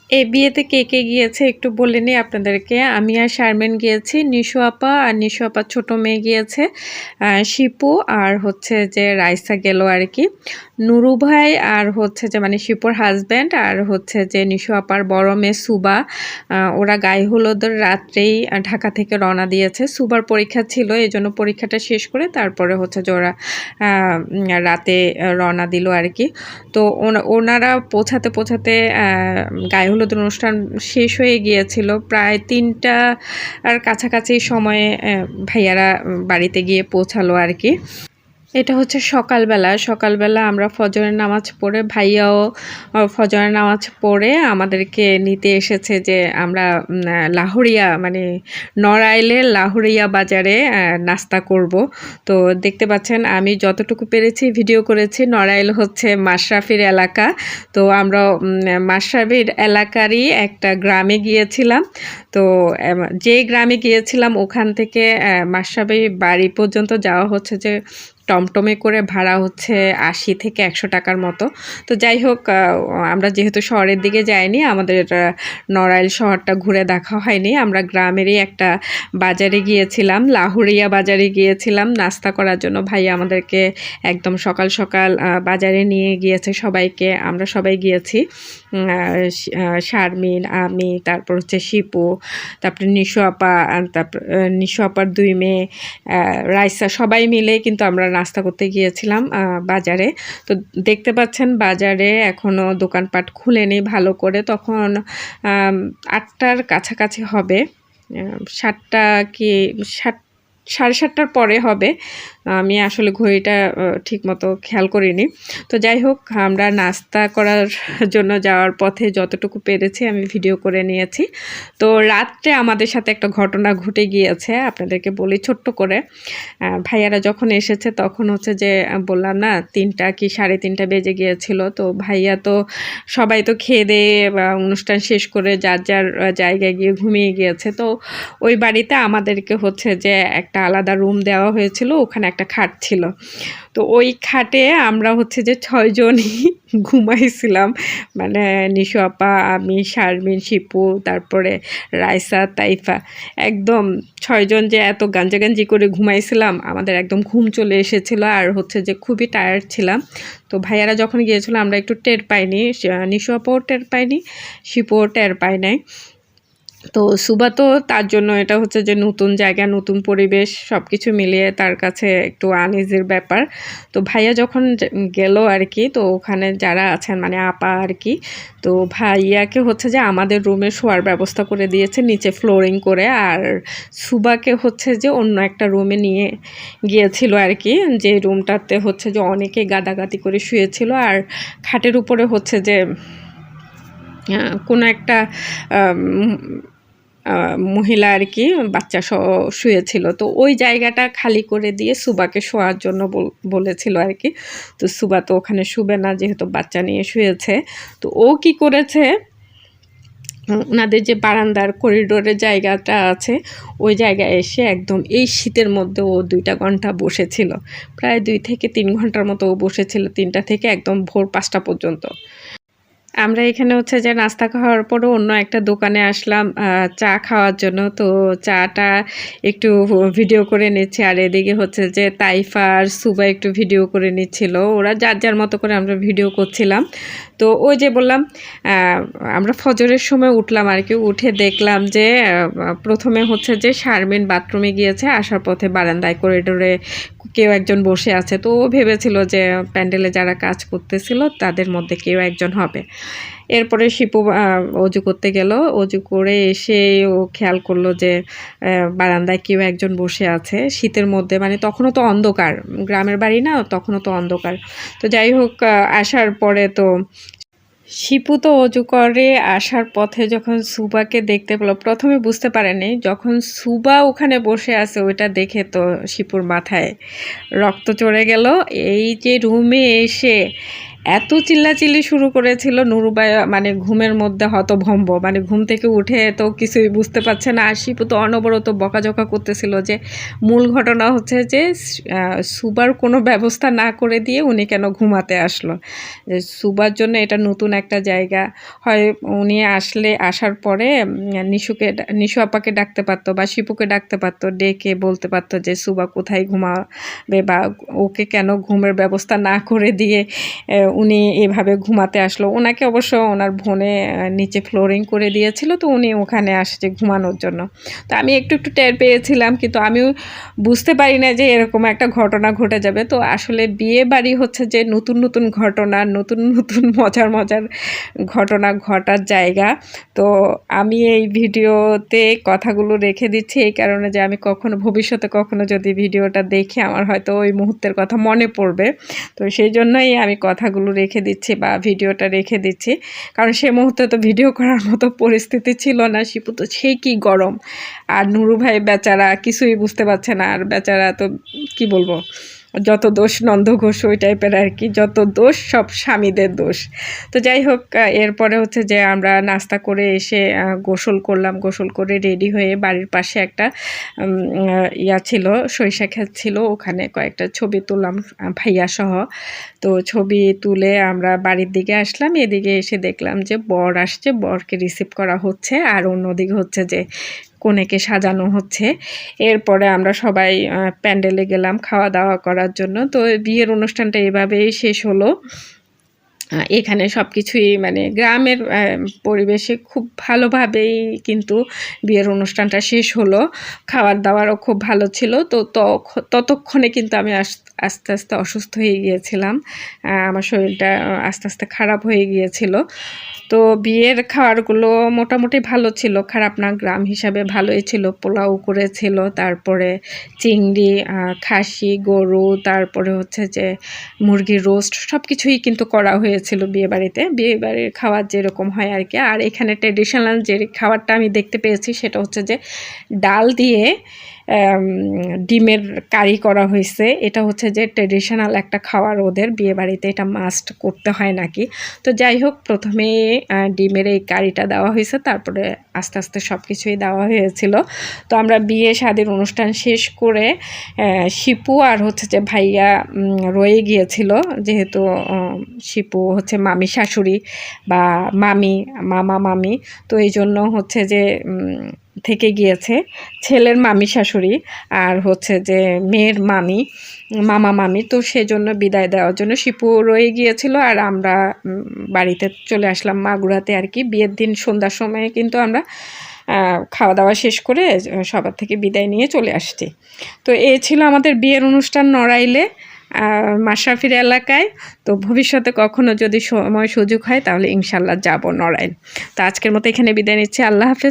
এই বিয়েতে কে, কে গিয়েছে একটু বলে নিই আপনাদেরকে। আমি আর শারমিন গিয়েছি, নিশু আপা আর নিশু আপার ছোট মেয়ে গিয়েছে, শিপু আর হচ্ছে যে রাইসা গেল আরকি। নুরু ভাই আর হচ্ছে যে মানে শিপুর হাসব্যান্ড আর হচ্ছে যে নিশু আপার বড় মেয়ে সুবা, ওরা গায়ে হলুদের রাত্রেই ঢাকা থেকে রওনা দিয়েছে। সুবার পরীক্ষা ছিল, এজন্য পরীক্ষাটা শেষ করে তারপরে হচ্ছে যে ওরা রাতে রওনা দিল আরকি। তো ওনারা পৌঁছাতে গায়ে হলুদের অনুষ্ঠান শেষ হয়ে গিয়েছিল প্রায় ৩টার কাছাকাছি সময়ে ভাইয়ারা বাড়িতে গিয়ে পৌঁছালো আর কি। এটা হচ্ছে সকালবেলা আমরা ফজরের নামাজ পড়ে ভাইয়াও ফজরের নামাজ পড়ে আমাদেরকে নিতে এসেছে যে আমরা লাহুরিয়া মানে নড়াইলের লাহুরিয়া বাজারে নাস্তা করব। তো দেখতে পাচ্ছেন আমি যতটুকু পেরেছি ভিডিও করেছি। নড়াইল হচ্ছে মাশরাফির এলাকা, তো আমরা মাশরাফির এলাকারই একটা গ্রামে গিয়েছিলাম। তো যে গ্রামে গিয়েছিলাম ওখান থেকে মাশরাফির বাড়ি পর্যন্ত যাওয়া হচ্ছে যে টমটমে করে ভাড়া হচ্ছে ৮০ থেকে ১০০ টাকার মতো। তো যাই হোক, আমরা যেহেতু শহরের দিকে যাইনি, আমাদের নড়াইল শহরটা ঘুরে দেখা হয়নি। আমরা গ্রামেরই একটা বাজারে গিয়েছিলাম, লাহুরিয়া বাজারে গিয়েছিলাম নাস্তা করার জন্য। ভাই আমাদেরকে একদম সকাল সকাল বাজারে নিয়ে গিয়েছে সবাইকে। আমরা সবাই গিয়েছি, শারমিন, আমি, তারপর হচ্ছে শিপু, তারপরে নিশু আপা, তারপর নিশু আপার ২ মেয়ে, রাইসা, সবাই মিলে কিন্তু আমরা নাস্তা করতে গিয়েছিলাম বাজারে। তো দেখতে পাচ্ছেন বাজারে এখনও দোকানপাট খুলেনি ভালো করে। তখন ৮টার কাছাকাছি হবে, ৭টা কি ৭:৩০টার পরে হবে। আমি আসলে ঘড়িটা ঠিকমতো খেয়াল করিনি। তো যাই হোক, আমরা নাস্তা করার জন্য যাওয়ার পথে যতটুকু পেরেছি আমি ভিডিও করে নিয়েছি। তো রাত্রে আমাদের সাথে একটা ঘটনা ঘটে গিয়েছে, আপনাদেরকে বলি ছোট্ট করে। ভাইয়ারা যখন এসেছে তখন হচ্ছে যে বললাম না ৩টা কি ৩:৩০ বেজে গিয়েছিল। তো ভাইয়া তো সবাই তো খেয়ে দেয়ে বা অনুষ্ঠান শেষ করে যার যার জায়গায় গিয়ে ঘুমিয়ে গিয়েছে। তো ওই বাড়িতে আমাদেরকে হচ্ছে যে একটা আলাদা রুম দেওয়া হয়েছিল, ওখানে একটা খাট ছিল। তো ওই খাটে আমরা হচ্ছে যে ৬ জনই ঘুমাইছিলাম, মানে নিশু আপা, আমি, শারমিন, শিপু, তারপরে রাইসা, তাইফা, একদম ৬ জন যে এত গাঞ্জাগাঞ্জি করে ঘুমাইছিলাম, আমাদের একদম ঘুম চলে এসেছিল আর হচ্ছে যে খুবই টায়ার্ড ছিলাম। তো ভাইয়ারা যখন গিয়েছিল আমরা একটু টের পাইনি, নিশু আপাও টের পাইনি, শিপুও টের পাই নাই। তো সুবা তো তার জন্য এটা হচ্ছে যে নতুন জায়গা, নতুন পরিবেশ, সব কিছু মিলিয়ে তার কাছে একটু আনইজির ব্যাপার। তো ভাইয়া যখন গেল আর কি, তো ওখানে যারা আছেন মানে আপা আর কি, তো ভাইয়াকে হচ্ছে যে আমাদের রুমে শোয়ার ব্যবস্থা করে দিয়েছে নিচে ফ্লোরিং করে, আর সুবাকে হচ্ছে যে অন্য একটা রুমে নিয়ে গিয়েছিল আর কি, যে রুমটাতে হচ্ছে যে অনেকে গাদাগাদি করে শুয়েছিল আর খাটের উপরে হচ্ছে যে কোনো একটা মহিলা আর কি বাচ্চা সহ শুয়েছিল। তো ওই জায়গাটা খালি করে দিয়ে সুবাকে শোয়ার জন্য বলেছিল আর কি। তো সুবা তো ওখানে শুবে না, যেহেতু বাচ্চা নিয়ে শুয়েছে। তো ও কি করেছে, ওনাদের যে বারান্দার করিডোরের জায়গাটা আছে ওই জায়গায় এসে একদম এই শীতের মধ্যে ও ২টা ঘন্টা বসেছিল, প্রায় ২ থেকে ৩ ঘন্টার মতো ও বসেছিল, ৩টা থেকে একদম ভোর ৫টা পর্যন্ত। আমরা এখানে হচ্ছে যে নাস্তা খাওয়ার পরে অন্য একটা দোকানে আসলাম চা খাওয়ার জন্য। তো চাটা একটু ভিডিও করে নিচ্ছি, আর এদিকে হচ্ছে যে তাইফা আর সুবা একটু ভিডিও করে নিচ্ছিল। ওরা যার যার মতো করে আমরা ভিডিও করছিলাম। তো ওই যে বললাম আমরা ফজরের সময় উঠলাম আর কি, উঠে দেখলাম যে প্রথমে হচ্ছে যে শারমিন বাথরুমে গিয়েছে, আসার পথে বারান্দায় করিডোরে কেউ একজন বসে আছে। তো ও ভেবেছিল যে প্যান্ডেলে যারা কাজ করতেছিল তাদের মধ্যে কেউ একজন হবে। এরপরে শিপু অজু করতে গেল, অজু করে এসে ও খেয়াল করলো যে বারান্দায় কেউ একজন বসে আছে শীতের মধ্যে, মানে তখনও তো অন্ধকার, গ্রামের বাড়ি না, তখনও তো অন্ধকার। তো যাই হোক, আসার পরে তো শিপু তো অজু করে আসার পথে যখন সুবাকে দেখতে পেল, প্রথমে বুঝতে পারেনি, যখন সুবা ওখানে বসে আছে ওইটা দেখে তো শিপুর মাথায় রক্ত চড়ে গেল। এই যে রুমে এসে এত চিল্লাচিল্লি শুরু করেছিল, নুরুবাই মানে ঘুমের মধ্যে হতভম্ব, মানে ঘুম থেকে উঠে তো কিছুই বুঝতে পারছে না। আর শিপু তো অনবরত বকাঝকা করতেছিল যে মূল ঘটনা হচ্ছে যে সুবার কোনো ব্যবস্থা না করে দিয়ে উনি কেন ঘুমাতে আসলো। যে সুবার জন্য এটা নতুন একটা জায়গা, হয় উনি আসার পরে নিশু আপাকে ডাকতে পারতো বা শিপুকে ডাকতে পারতো, ডেকে বলতে পারতো যে সুবা কোথায় ঘুমাবে বা ওকে কেন ঘুমের ব্যবস্থা না করে দিয়ে উনি এভাবে ঘুমাতে আসলো। ওনাকে অবশ্য ওনার বোনে নিচে ফ্লোরিং করে দিয়েছিল, তো উনি ওখানে আসছে ঘুমানোর জন্য। তো আমি একটু একটু টের পেয়েছিলাম, কিন্তু আমিও বুঝতে পারি না যে এরকম একটা ঘটনা ঘটে যাবে। তো আসলে বিয়ে বাড়ি হচ্ছে যে নতুন নতুন ঘটনা, নতুন নতুন মজার মজার ঘটনা ঘটার জায়গা। তো আমি এই ভিডিওতে কথাগুলো রেখে দিচ্ছি এই কারণে যে আমি ভবিষ্যতে কখনো যদি ভিডিওটা দেখি আমার হয়তো ওই মুহূর্তের কথা মনে পড়বে। তো সেই জন্যই আমি কথাগুলো রেখে দিচ্ছি বা ভিডিওটা রেখে দিচ্ছি, কারণ সে মুহূর্তে তো ভিডিও করার মতো পরিস্থিতি ছিল না। শিপু তো সেই কি গরম, আর নুরু ভাই বেচারা কিছুই বুঝতে পারছে না। আর বেচারা তো কি বলবো, যত দোষ নন্দ ঘোষ ওই টাইপের আর কি, যত দোষ সব স্বামীদের দোষ। তো যাই হোক, এরপরে হচ্ছে যে আমরা নাস্তা করে এসে গোসল করলাম। গোসল করে রেডি হয়ে বাড়ির পাশে একটা ছিল, সরিষা ক্ষেত ছিল, ওখানে কয়েকটা ছবি তুললাম ভাইয়া সহ। তো ছবি তুলে আমরা বাড়ির দিকে আসলাম। এদিকে এসে দেখলাম যে বর আসছে, বরকে রিসিভ করা হচ্ছে, আর অন্যদিকে হচ্ছে যে কনেকে সাজানো হচ্ছে। এরপরে আমরা সবাই প্যান্ডেলে গেলাম খাওয়া দাওয়া করার জন্য। তো বিয়ের অনুষ্ঠানটা এভাবেই শেষ হলো। এখানে সব কিছুই মানে গ্রামের পরিবেশে খুব ভালোভাবেই কিন্তু বিয়ের অনুষ্ঠানটা শেষ হলো। খাবার দাবারও খুব ভালো ছিল। তো ততক্ষণে কিন্তু আমি আস্তে আস্তে অসুস্থ হয়ে গিয়েছিলাম। আমার শরীরটা আস্তে আস্তে খারাপ হয়ে গিয়েছিল। তো বিয়ের খাবারগুলো মোটামুটি ভালো ছিল, খারাপ না, গ্রাম হিসাবে ভালোই ছিল। পোলাও করেছিল, তারপরে চিংড়ি, খাসি, গরু, তারপরে হচ্ছে যে মুরগির রোস্ট, সব কিছুই কিন্তু করা হয়েছিল বিয়েবাড়িতে। বিয়েবাড়ির খাবার যেরকম হয় আর কি। আর এখানে ট্রেডিশনাল যে খাবারটা আমি দেখতে পেয়েছি সেটা হচ্ছে যে ডাল দিয়ে ডিমের কারি করা হয়েছে। এটা হচ্ছে যে ট্রেডিশনাল একটা খাবার ওদের বিয়েবাড়িতে, এটা মাস্ট করতে হয় নাকি। তো যাই হোক, প্রথমে ডিমের এই কারিটা দেওয়া হয়েছে, তারপরে আস্তে আস্তে সব কিছুই দেওয়া হয়েছিল। তো আমরা বিয়ে শাদির অনুষ্ঠান শেষ করে শিপু আর হচ্ছে যে ভাইয়া রয়ে গিয়েছিল, যেহেতু শিপু হচ্ছে মামি শাশুড়ি বা মামি, তো এই জন্য হচ্ছে যে থেকে গিয়েছে ছেলের মামি শাশুড়ি আর হচ্ছে যে মেয়ের মামি। তো সেজন্য বিদায় দেওয়ার জন্য শিপু রয়ে গিয়েছিল, আর আমরা বাড়িতে চলে আসলাম মাগুরাতে আর কি। বিয়ের দিন সন্ধ্যার সময় কিন্তু আমরা খাওয়া দাওয়া শেষ করে সবার থেকে বিদায় নিয়ে চলে আসছি। তো এই ছিল আমাদের বিয়ের অনুষ্ঠান নড়াইলে, মাশরাফির এলাকায়। তো ভবিষ্যতে কখনো যদি সময় সুযোগ হয় তাহলে ইনশাল্লাহ যাব নড়াইল। তো আজকের মতো এখানে বিদায় নিচ্ছি। আল্লাহ হাফেজ।